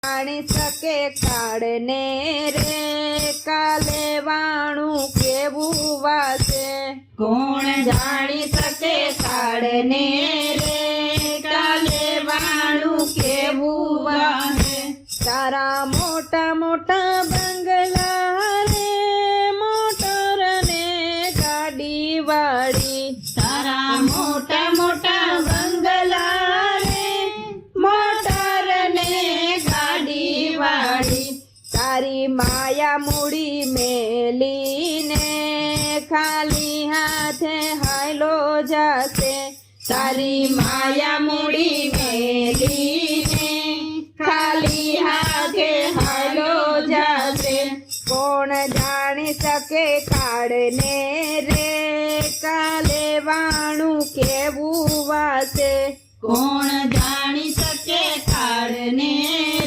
જાણી શકે કાળને રે કાલે વાણું કેવું વાસે કોણ જાણી શકે કાળને રે કાલે વાણું કેવું વાસે તારા મોટા મોટા બંગલા રે મોટર ને ગાડી વાળી તારા મોટા મોટા બંગલા રે મોટર ને ગાડી વાળી તારી માયા મૂડી મેલીને ખાલી હાથે હાલો જાશે તારી માયા મૂડી મેલીને ખાલી હાથે હાલો જાશે કોણ જાણી શકે કાળને રે કાલે વાણું કેવું વાસે કોણ